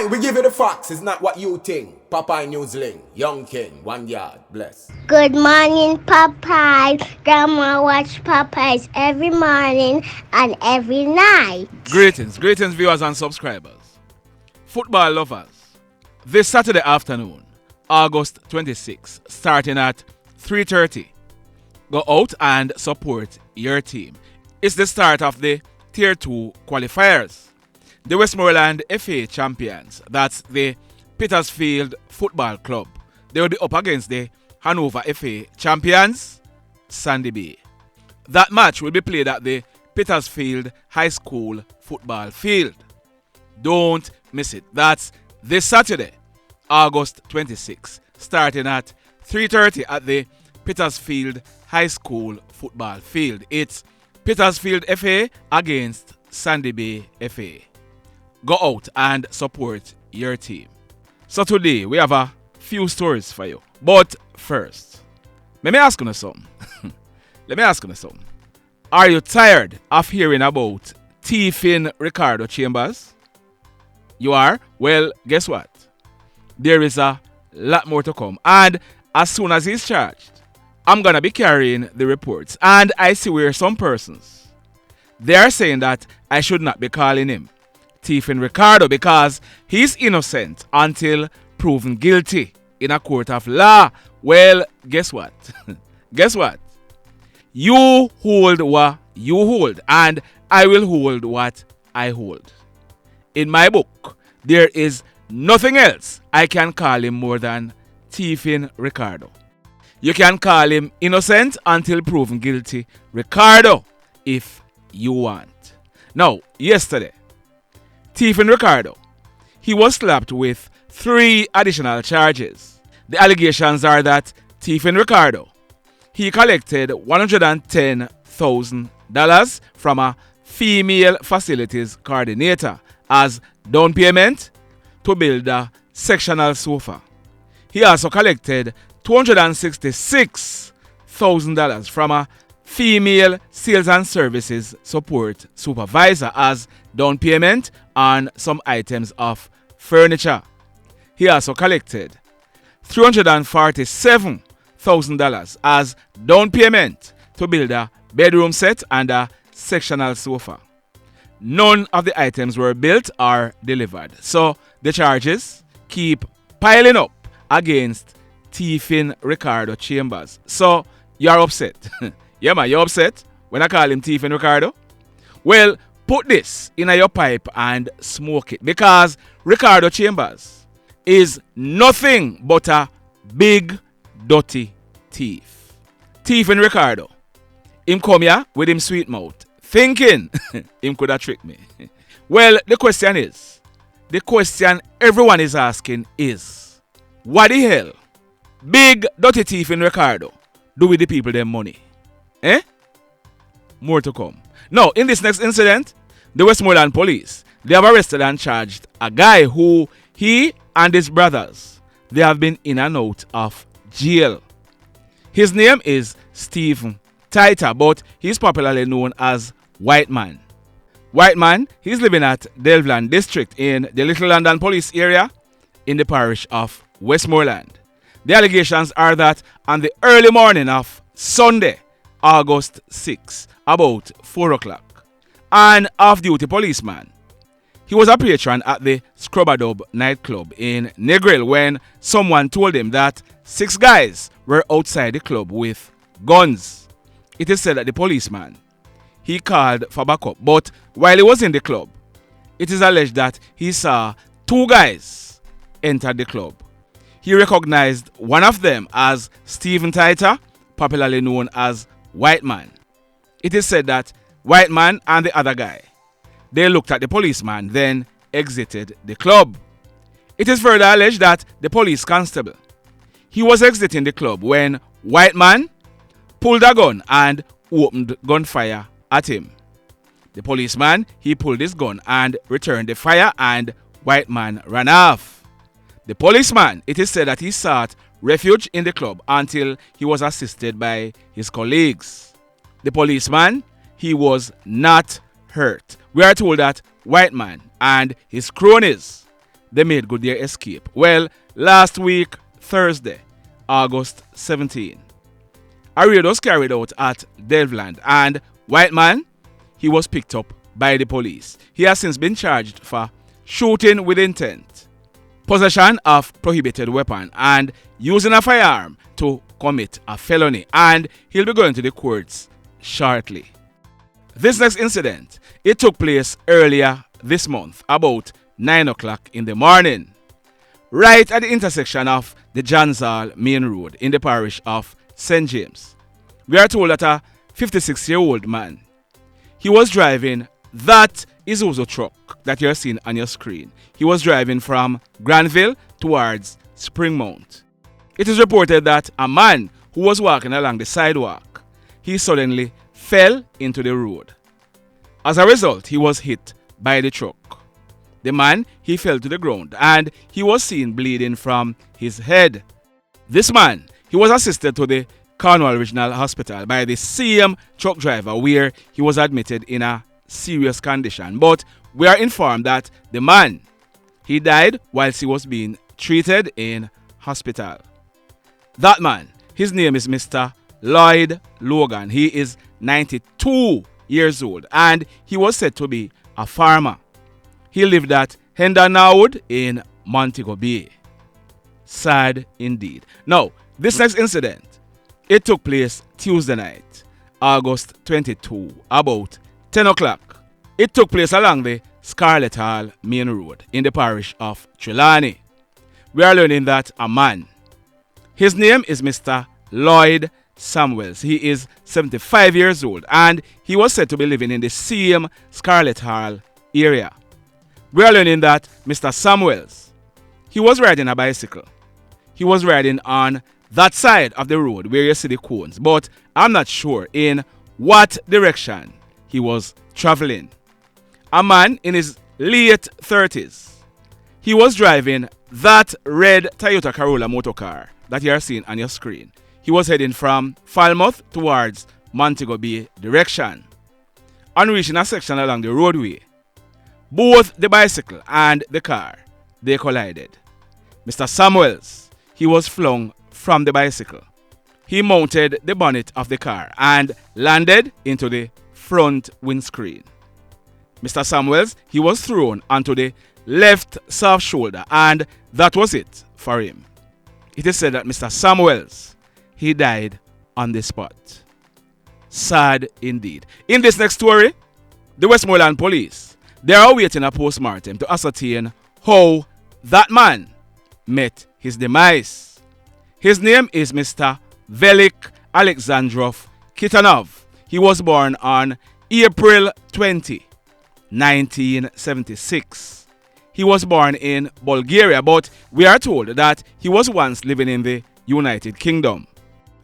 Aye, we give you the facts. It's not what you think. Popeye Newsling, Young King, 1 yard, bless. Good morning, Popeye. Grandma watch Popeyes every morning and every night. Greetings, viewers and subscribers. Football lovers. This Saturday afternoon, August 26, starting at 3:30, go out and support your team. It's the start of the Tier 2 qualifiers. The Westmoreland FA champions, that's the Petersfield Football Club. They will be up against the Hanover FA champions, Sandy Bay. That match will be played at the Petersfield High School football field. Don't miss it. That's this Saturday, August 26, starting at 3:30 at the Petersfield High School football field. It's Petersfield FA against Sandy Bay FA. Go out and support your team. So today we have a few stories for you. But first, let me ask you something. Are you tired of hearing about thieving Ricardo Chambers? You are? Well, guess what? There is a lot more to come. And as soon as he's charged, I'm going to be carrying the reports. And I see where some persons, they are saying that I should not be calling him thieving Ricardo because he's innocent until proven guilty in a court of law. Well, guess what? Guess what? You hold what you hold, and I will hold what I hold. In my book, there is nothing else I can call him more than thieving Ricardo. You can call him innocent until proven guilty Ricardo if you want. Now, yesterday, thieving Ricardo, he was slapped with 3 additional charges. The allegations are that thieving Ricardo, he collected $110,000 from a female facilities coordinator as down payment to build a sectional sofa. He also collected $266,000 from a female sales and services support supervisor as down payment on some items of furniture. He also collected $347,000 as down payment to build a bedroom set and a sectional sofa. None of the items were built or delivered. So the charges keep piling up against thieving Ricardo Chambers. So you're upset. Yeah, man, you're upset when I call him thieving Ricardo? Well, put this in your pipe and smoke it because Ricardo Chambers is nothing but a big, dirty thief. Thieving Ricardo. Him come here with him sweet mouth, thinking him could have tricked me. Well, the question everyone is asking is, what the hell big, dirty thieving Ricardo do with the people them money? Eh? More to come. Now, in this next incident, the Westmoreland police, they have arrested and charged a guy who he and his brothers, they have been in and out of jail. His name is Stephen Tyghter, but he's popularly known as White Man. White Man, he's living at Delvland District in the Little London Police area in the parish of Westmoreland. The allegations are that on the early morning of Sunday, August 6, about 4 o'clock, an off-duty policeman, he was a patron at the Scrubadub nightclub in Negril when someone told him that 6 guys were outside the club with guns. It is said that the policeman, he called for backup, but while he was in the club, it is alleged that he saw 2 guys enter the club. He recognized one of them as Stephen Tyghter, popularly known as White Man. It is said that White Man and the other guy, they looked at the policeman, then exited the club. It is further alleged that the police constable, he was exiting the club when White Man pulled a gun and opened gunfire at him. The policeman, he pulled his gun and returned the fire, and White Man ran off. The policeman, it is said that he sought refuge in the club until he was assisted by his colleagues. The policeman, he was not hurt. We are told that White Man and his cronies, they made good their escape. Well, last week, Thursday, August 17, a raid was carried out at Devland, and white man, he was picked up by the police. He has since been charged for shooting with intent, possession of prohibited weapon, and using a firearm to commit a felony, and he'll be going to the courts shortly. This next incident, it took place earlier this month, about 9 o'clock in the morning, right at the intersection of the Jansal main road in the parish of St. James. We are told that a 56-year-old man, he was driving that Isuzu truck that you're seeing on your screen. He was driving from Granville towards Springmount. It is reported that a man who was walking along the sidewalk, he suddenly fell into the road. As a result, he was hit by the truck. The man, he fell to the ground and he was seen bleeding from his head. This man, he was assisted to the Cornwall Regional Hospital by the same truck driver where he was admitted in a serious condition. But we are informed that the man, he died whilst he was being treated in hospital. That man, his name is Mr. Lloyd Logan. He is 92 years old and he was said to be a farmer. He lived at Hendernawood in Montego Bay. Sad indeed. Now, this next incident, it took place Tuesday night, August 22, about 10 o'clock. It took place along the Scarlett Hall main road in the parish of Trelawney. We are learning that a man, his name is Mr. Lloyd Samuels. He is 75 years old and he was said to be living in the same Scarlett Hall area. We are learning that Mr. Samuels, he was riding a bicycle. He was riding on that side of the road where you see the cones, but I'm not sure in what direction he was traveling. A man in his late 30s, he was driving that red Toyota Corolla motor car that you are seeing on your screen. He was heading from Falmouth towards Montego Bay direction. On reaching a section along the roadway, both the bicycle and the car, they collided. Mr. Samuels, he was flung from the bicycle. He mounted the bonnet of the car and landed into the front windscreen. Mr. Samuels, he was thrown onto the left soft shoulder and that was it for him. It is said that Mr. Samuels, he died on the spot. Sad indeed. In this next story, the Westmoreland police, they are awaiting a post-mortem to ascertain how that man met his demise. His name is Mr. Velik Aleksanddrov Kitanov. He was born on April 20, 1976. He was born in Bulgaria, but we are told that he was once living in the United Kingdom.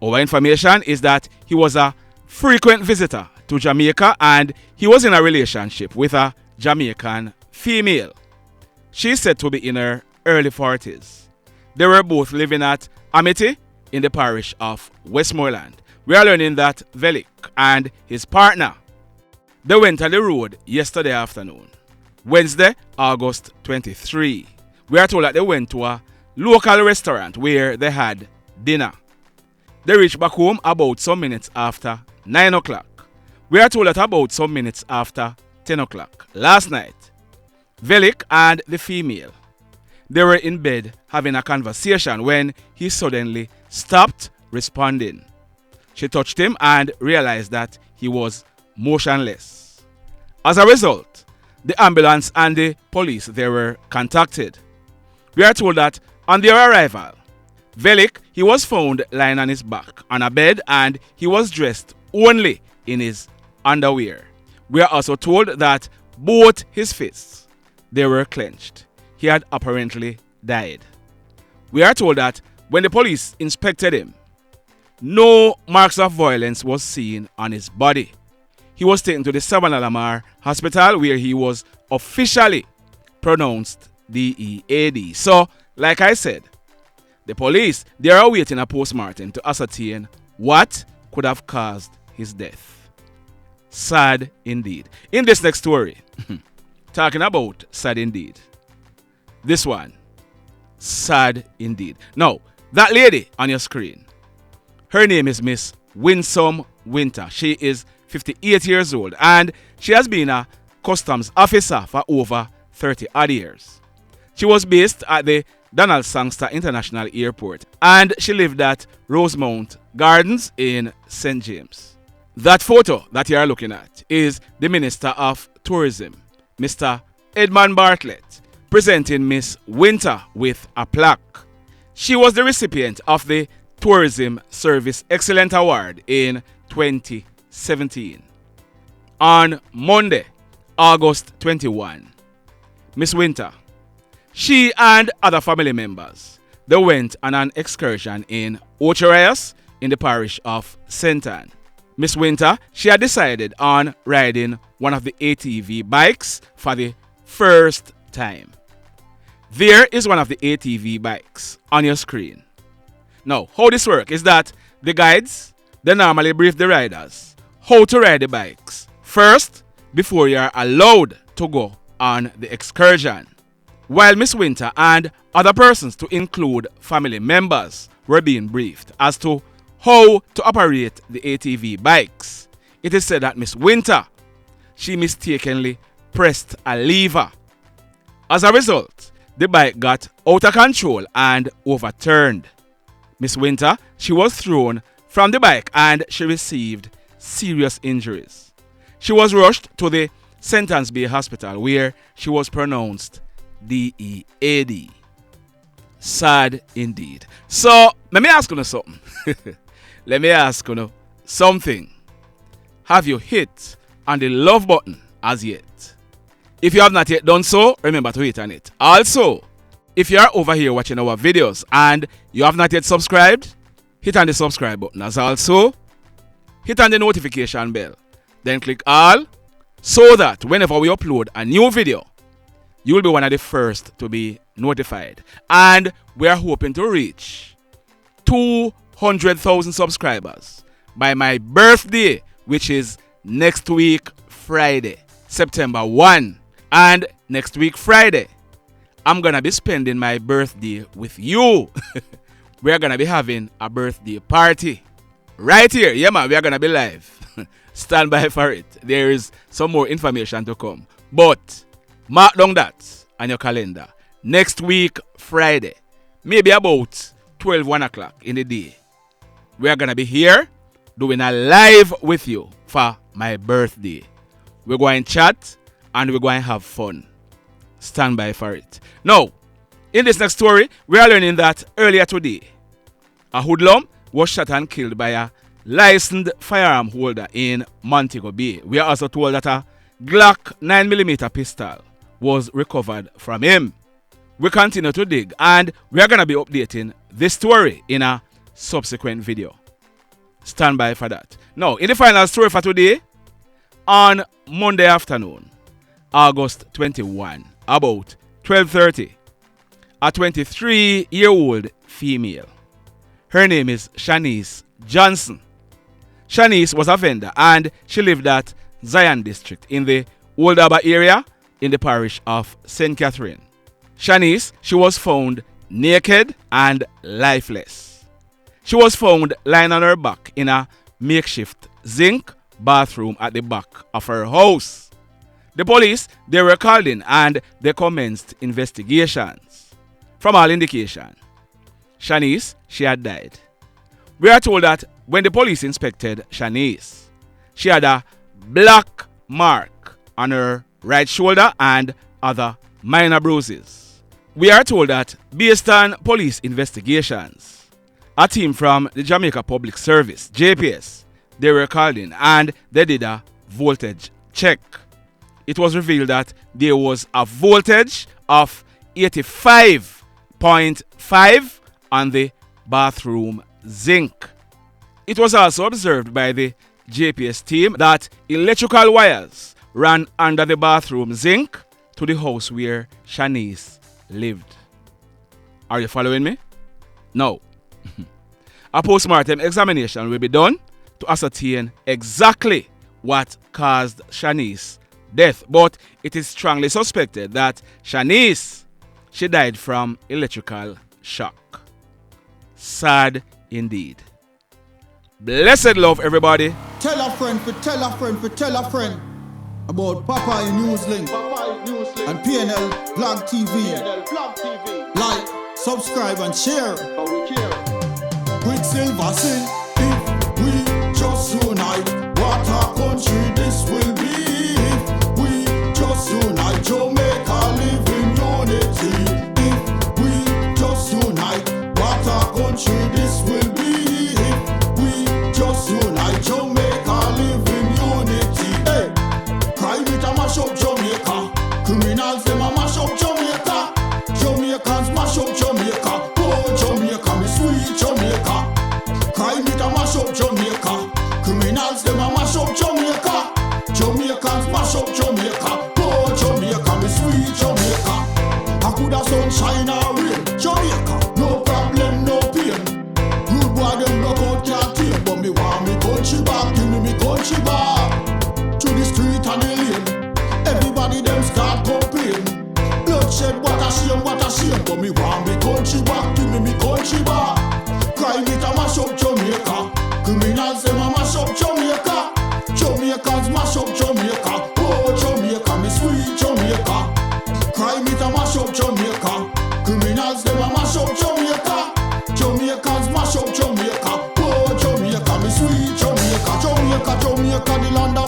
Our information is that he was a frequent visitor to Jamaica and he was in a relationship with a Jamaican female. She is said to be in her early 40s. They were both living at Amity in the parish of Westmoreland. We are learning that Velik and his partner, they went on the road yesterday afternoon, Wednesday, August 23. We are told that they went to a local restaurant where they had dinner. They reached back home about some minutes after 9 o'clock. We are told that about some minutes after 10 o'clock last night, Velik and the female, they were in bed having a conversation when he suddenly stopped responding. She touched him and realized that he was motionless. As a result, the ambulance and the police, they were contacted. We are told that on their arrival, Velik, he was found lying on his back on a bed and he was dressed only in his underwear. We are also told that both his fists, they were clenched. He had apparently died. We are told that when the police inspected him, no marks of violence was seen on his body. He was taken to the Savannah Hospital where he was officially pronounced D3AD. So, like I said, the police, they are awaiting a post-mortem to ascertain what could have caused his death. Sad indeed. In this next story, talking about sad indeed, This one, sad indeed. Now, that lady on your screen, her name is Miss Winsome Wynter. She is 58 years old and she has been a customs officer for over 30 odd years. She was based at the Donald Sangster International Airport and she lived at Rosemount Gardens in St. James. That photo that you are looking at is the Minister of Tourism, Mr. Edmund Bartlett, presenting Miss Wynter with a plaque. She was the recipient of the Tourism Service Excellent Award in 2017. On Monday, August 21, Miss Wynter, she and other family members, they went on an excursion in Ocherias in the parish of St. Ann. Miss Wynter, she had decided on riding one of the ATV bikes for the first time. There is one of the ATV bikes on your screen. Now, how this works is that the guides, they normally brief the riders how to ride the bikes first before you are allowed to go on the excursion. While Miss Wynter and other persons, to include family members, were being briefed as to how to operate the ATV bikes, it is said that Miss Wynter, she mistakenly pressed a lever. As a result, the bike got out of control and overturned. Miss Wynter, she was thrown from the bike and she received serious injuries. She was rushed to the St. Ann's Bay Hospital where she was pronounced D3AD. Sad indeed. So, let me ask you something. Let me ask you something. Have you hit on the love button as yet? If you have not yet done so, remember to hit on it. Also, if you are over here watching our videos and you have not yet subscribed, hit on the subscribe button. As also, hit on the notification bell. Then click all so that whenever we upload a new video, you will be one of the first to be notified. And we are hoping to reach 200,000 subscribers by my birthday, which is next week Friday, September 1. And next week Friday, I'm going to be spending my birthday with you. We are going to be having a birthday party right here. Yeah, man, we are going to be live. Stand by for it. There is some more information to come. But mark down that on your calendar. Next week, Friday, maybe about 1 o'clock in the day, we are going to be here doing a live with you for my birthday. We're going to chat and we're going to have fun. Stand by for it. Now, in this next story, we are learning that earlier today, a hoodlum was shot and killed by a licensed firearm holder in Montego Bay. We are also told that a Glock 9mm pistol was recovered from him. We continue to dig and we are going to be updating this story in a subsequent video. Stand by for that. Now, in the final story for today, on Monday afternoon, August 21, about 12:30, a 23-year-old female. Her name is Shanice Johnson. Shanice was a vendor and she lived at Zion District in the Old Harbour area in the parish of St. Catherine. Shanice, she was found naked and lifeless. She was found lying on her back in a makeshift zinc bathroom at the back of her house. The police, they were called in and they commenced investigations. From all indication, Shanice, she had died. We are told that when the police inspected Shanice, she had a black mark on her right shoulder and other minor bruises. We are told that based on police investigations, a team from the Jamaica Public Service, JPS, they were called in and they did a voltage check. It was revealed that there was a voltage of 85.5 on the bathroom zinc. It was also observed by the JPS team that electrical wires ran under the bathroom zinc to the house where Shanice lived. Are you following me? Now, a post-mortem examination will be done to ascertain exactly what caused Shanice's death, but it is strongly suspected that Shanice, She died from electrical shock. Sad indeed. Blessed love, everybody. Tell a friend for tell a friend for tell a friend about Popeye Newslink and PNL Blog TV. Like, subscribe and share. Quicksilver sing, if we just unite, what a country this will be. If we just unite, Jamaica live in unity. If we just unite, what a country this will be. If we just unite, Jamaica live in unity. Hey, crime it a mash up Jamaica. Criminals them a mash up Jamaica. Jamaicans mash up Jamaica. Oh Jamaica, me sweet Jamaica. Crime it a mash up Jamaica. Criminals them a mash up Jamaica. Jamaicans mash up Jamaica. Oh Jamaica, me sweet Jamaica. I coulda sunshine or rain. Jamaica, no problem, no pain. Rude boy them knock out can't tame, but me want me country back. Give me country back. To the street and the lane, everybody them start complain. Bloodshed, what a shame, but me want me country back. Give me country back. Crime it a mash up Jamaica. Criminals them a mash up Jamaica. Jamaicans mash up Jamaica. Oh Jamaica, me sweet Jamaica. Crime it a mash up Jamaica. Criminals them a mash up Jamaica. Jamaicans mash up Jamaica. Oh Jamaica, me sweet Jamaica. Jamaica, Jamaica, the land of